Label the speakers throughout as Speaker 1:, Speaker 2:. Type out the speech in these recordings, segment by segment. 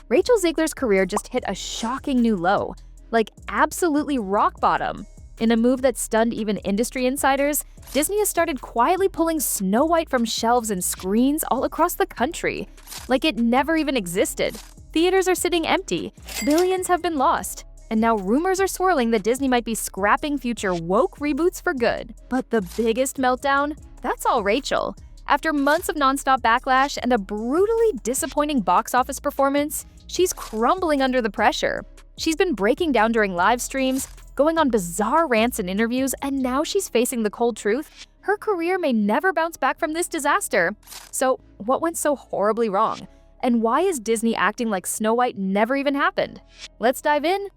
Speaker 1: Rachel Zegler's career just hit a shocking new low, like absolutely rock bottom. In a move that stunned even industry insiders, Disney has started quietly pulling Snow White from shelves and screens all across the country, like it never even existed. Theaters are sitting empty, billions have been lost, and now rumors are swirling that Disney might be scrapping future woke reboots for good. But the biggest meltdown? That's all Rachel. After months of nonstop backlash and a brutally disappointing box office performance, she's crumbling under the pressure. She's been breaking down during live streams, going on bizarre rants and interviews, and now she's facing the cold truth. Her career may never bounce back from this disaster. So, what went so horribly wrong? And why is Disney acting like Snow White never even happened? Let's dive in.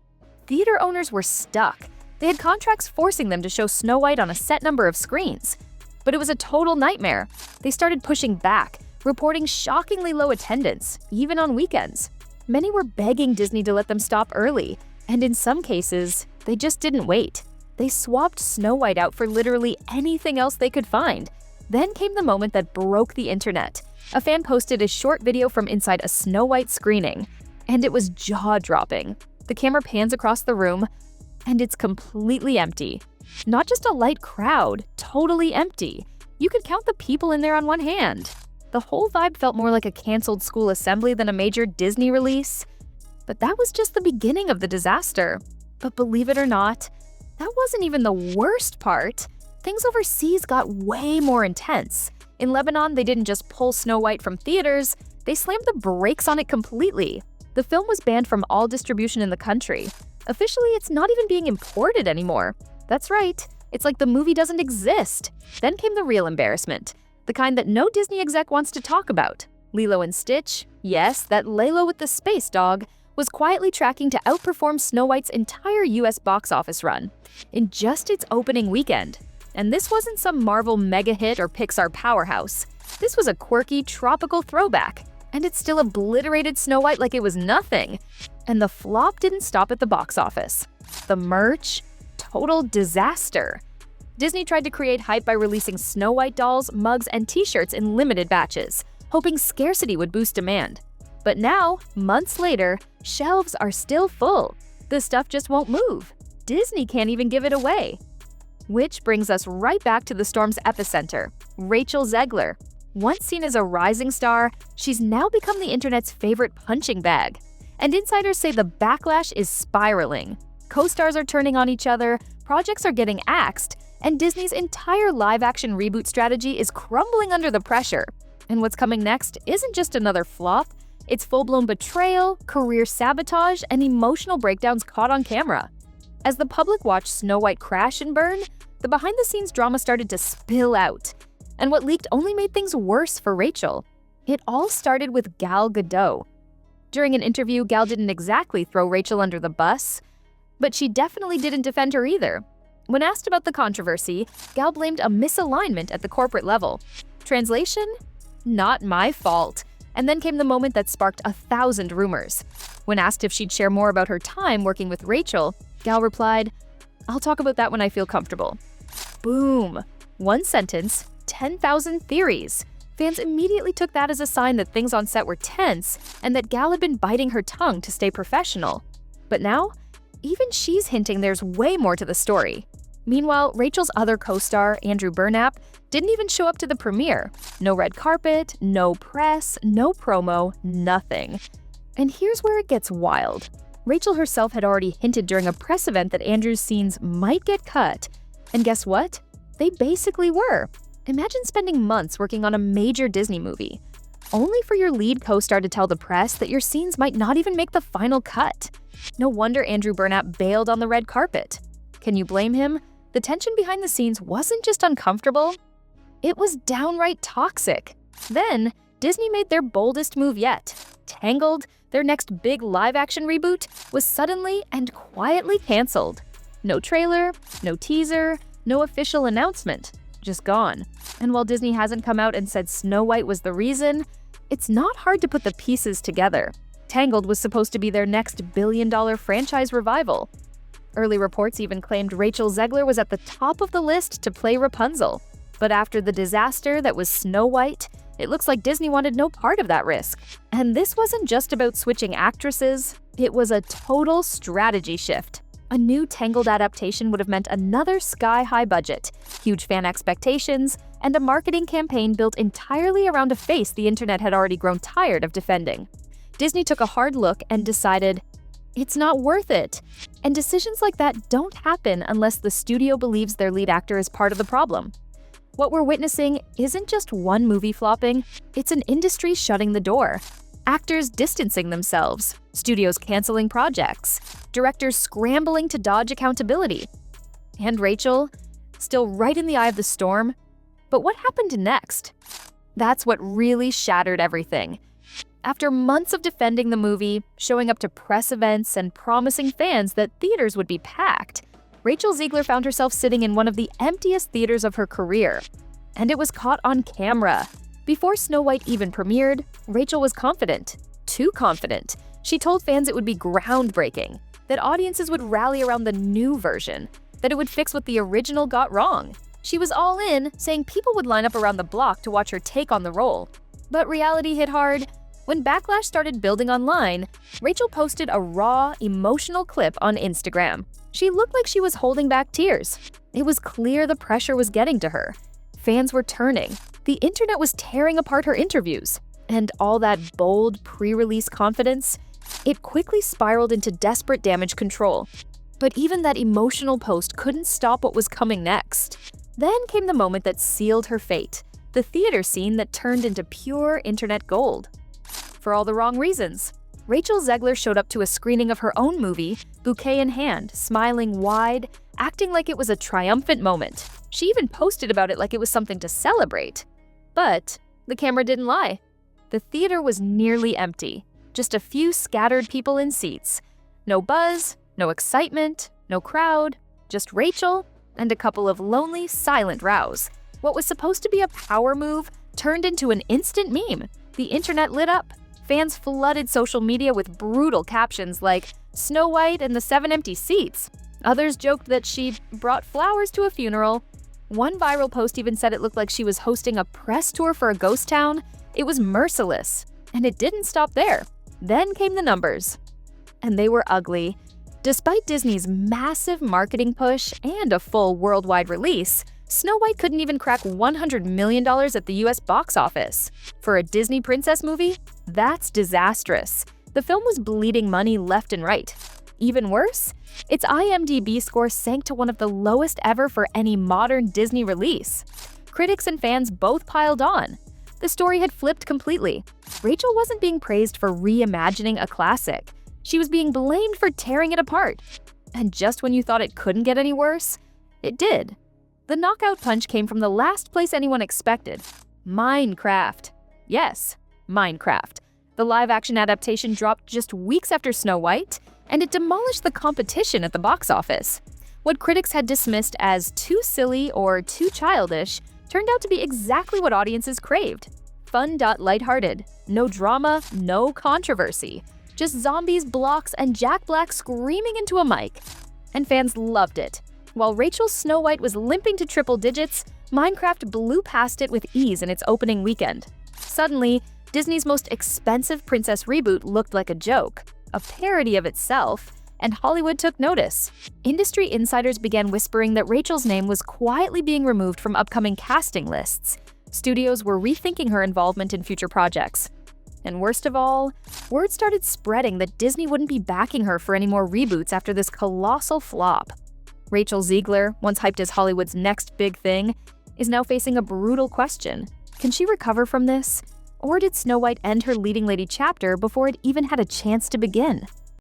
Speaker 1: Theater owners were stuck. They had contracts forcing them to show Snow White on a set number of screens. But it was a total nightmare. They started pushing back, reporting shockingly low attendance, even on weekends. Many were begging Disney to let them stop early, and in some cases, they just didn't wait. They swapped Snow White out for literally anything else they could find. Then came the moment that broke the internet. A fan posted a short video from inside a Snow White screening, and it was jaw-dropping. The camera pans across the room, and it's completely empty. Not just a light crowd, totally empty. You could count the people in there on one hand. The whole vibe felt more like a canceled school assembly than a major Disney release. But that was just the beginning of the disaster. But believe it or not, that wasn't even the worst part. Things overseas got way more intense. In Lebanon, they didn't just pull Snow White from theaters, they slammed the brakes on it completely. The film was banned from all distribution in the country. Officially, it's not even being imported anymore. That's right, it's like the movie doesn't exist. Then came the real embarrassment, the kind that no Disney exec wants to talk about. Lilo and Stitch, yes, that Lilo with the space dog, was quietly tracking to outperform Snow White's entire US box office run in just its opening weekend. And this wasn't some Marvel mega hit or Pixar powerhouse. This was a quirky, tropical throwback, and it still obliterated Snow White like it was nothing. And the flop didn't stop at the box office. The merch? Total disaster. Disney tried to create hype by releasing Snow White dolls, mugs, and t-shirts in limited batches, hoping scarcity would boost demand. But now, months later, shelves are still full. The stuff just won't move. Disney can't even give it away. Which brings us right back to the storm's epicenter, Rachel Zegler. Once seen as a rising star, she's now become the internet's favorite punching bag. And insiders say the backlash is spiraling. Co-stars are turning on each other, projects are getting axed, and Disney's entire live-action reboot strategy is crumbling under the pressure. And what's coming next isn't just another flop, it's full-blown betrayal, career sabotage, and emotional breakdowns caught on camera. As the public watched Snow White crash and burn, the behind-the-scenes drama started to spill out. And what leaked only made things worse for Rachel. It all started with Gal Gadot. During an interview, Gal didn't exactly throw Rachel under the bus, but she definitely didn't defend her either. When asked about the controversy, Gal blamed a misalignment at the corporate level. Translation? Not my fault. And then came the moment that sparked 1,000 rumors. When asked if she'd share more about her time working with Rachel, Gal replied, "I'll talk about that when I feel comfortable." Boom! One sentence, 10,000 theories. Fans immediately took that as a sign that things on set were tense and that Gal had been biting her tongue to stay professional. But now, even she's hinting there's way more to the story. Meanwhile, Rachel's other co-star, Andrew Burnap, didn't even show up to the premiere. No red carpet, no press, no promo, nothing. And here's where it gets wild. Rachel herself had already hinted during a press event that Andrew's scenes might get cut. And guess what? They basically were. Imagine spending months working on a major Disney movie, only for your lead co-star to tell the press that your scenes might not even make the final cut. No wonder Andrew Burnap bailed on the red carpet. Can you blame him? The tension behind the scenes wasn't just uncomfortable, it was downright toxic. Then, Disney made their boldest move yet. Tangled, their next big live-action reboot, was suddenly and quietly canceled. No trailer, no teaser, no official announcement. Just gone. And while Disney hasn't come out and said Snow White was the reason, it's not hard to put the pieces together. Tangled was supposed to be their next billion-dollar franchise revival. Early reports even claimed Rachel Zegler was at the top of the list to play Rapunzel. But after the disaster that was Snow White, It looks like Disney wanted no part of that risk. And this wasn't just about switching actresses, it was a total strategy shift. A new Tangled adaptation would have meant another sky-high budget, huge fan expectations, and a marketing campaign built entirely around a face the internet had already grown tired of defending. Disney took a hard look and decided, it's not worth it. And decisions like that don't happen unless the studio believes their lead actor is part of the problem. What we're witnessing isn't just one movie flopping, it's an industry shutting the door. Actors distancing themselves, studios canceling projects, directors scrambling to dodge accountability. And Rachel, still right in the eye of the storm. But what happened next? That's what really shattered everything. After months of defending the movie, showing up to press events, and promising fans that theaters would be packed, Rachel Zegler found herself sitting in one of the emptiest theaters of her career. And it was caught on camera. Before Snow White even premiered, Rachel was confident. Too confident. She told fans it would be groundbreaking, that audiences would rally around the new version, that it would fix what the original got wrong. She was all in, saying people would line up around the block to watch her take on the role. But reality hit hard. When backlash started building online, Rachel posted a raw, emotional clip on Instagram. She looked like she was holding back tears. It was clear the pressure was getting to her. Fans were turning. The internet was tearing apart her interviews. And all that bold, pre-release confidence, it quickly spiraled into desperate damage control. But even that emotional post couldn't stop what was coming next. Then came the moment that sealed her fate, the theater scene that turned into pure internet gold. For all the wrong reasons. Rachel Zegler showed up to a screening of her own movie, bouquet in hand, smiling wide, acting like it was a triumphant moment. She even posted about it like it was something to celebrate. But the camera didn't lie. The theater was nearly empty, just a few scattered people in seats. No buzz, no excitement, no crowd, just Rachel and a couple of lonely, silent rows. What was supposed to be a power move turned into an instant meme. The internet lit up. Fans flooded social media with brutal captions like, "Snow White and the 7 empty seats." Others joked that she brought flowers to a funeral. One viral post even said it looked like she was hosting a press tour for a ghost town. It was merciless. And it didn't stop there. Then came the numbers. And they were ugly. Despite Disney's massive marketing push and a full worldwide release, Snow White couldn't even crack $100 million at the US box office. For a Disney princess movie, that's disastrous. The film was bleeding money left and right. Even worse, its IMDb score sank to one of the lowest ever for any modern Disney release. Critics and fans both piled on. The story had flipped completely. Rachel wasn't being praised for reimagining a classic. She was being blamed for tearing it apart. And just when you thought it couldn't get any worse, it did. The knockout punch came from the last place anyone expected. Minecraft. Yes, Minecraft. The live-action adaptation dropped just weeks after Snow White, and it demolished the competition at the box office. What critics had dismissed as too silly or too childish turned out to be exactly what audiences craved. Fun, lighthearted. No drama, no controversy. Just zombies, blocks, and Jack Black screaming into a mic. And fans loved it. While Rachel's Snow White was limping to triple digits, Minecraft blew past it with ease in its opening weekend. Suddenly, Disney's most expensive princess reboot looked like a joke, a parody of itself, and Hollywood took notice. Industry insiders began whispering that Rachel's name was quietly being removed from upcoming casting lists. Studios were rethinking her involvement in future projects. And worst of all, word started spreading that Disney wouldn't be backing her for any more reboots after this colossal flop. Rachel Zegler, once hyped as Hollywood's next big thing, is now facing a brutal question. Can she recover from this? Or did Snow White end her leading lady chapter before it even had a chance to begin?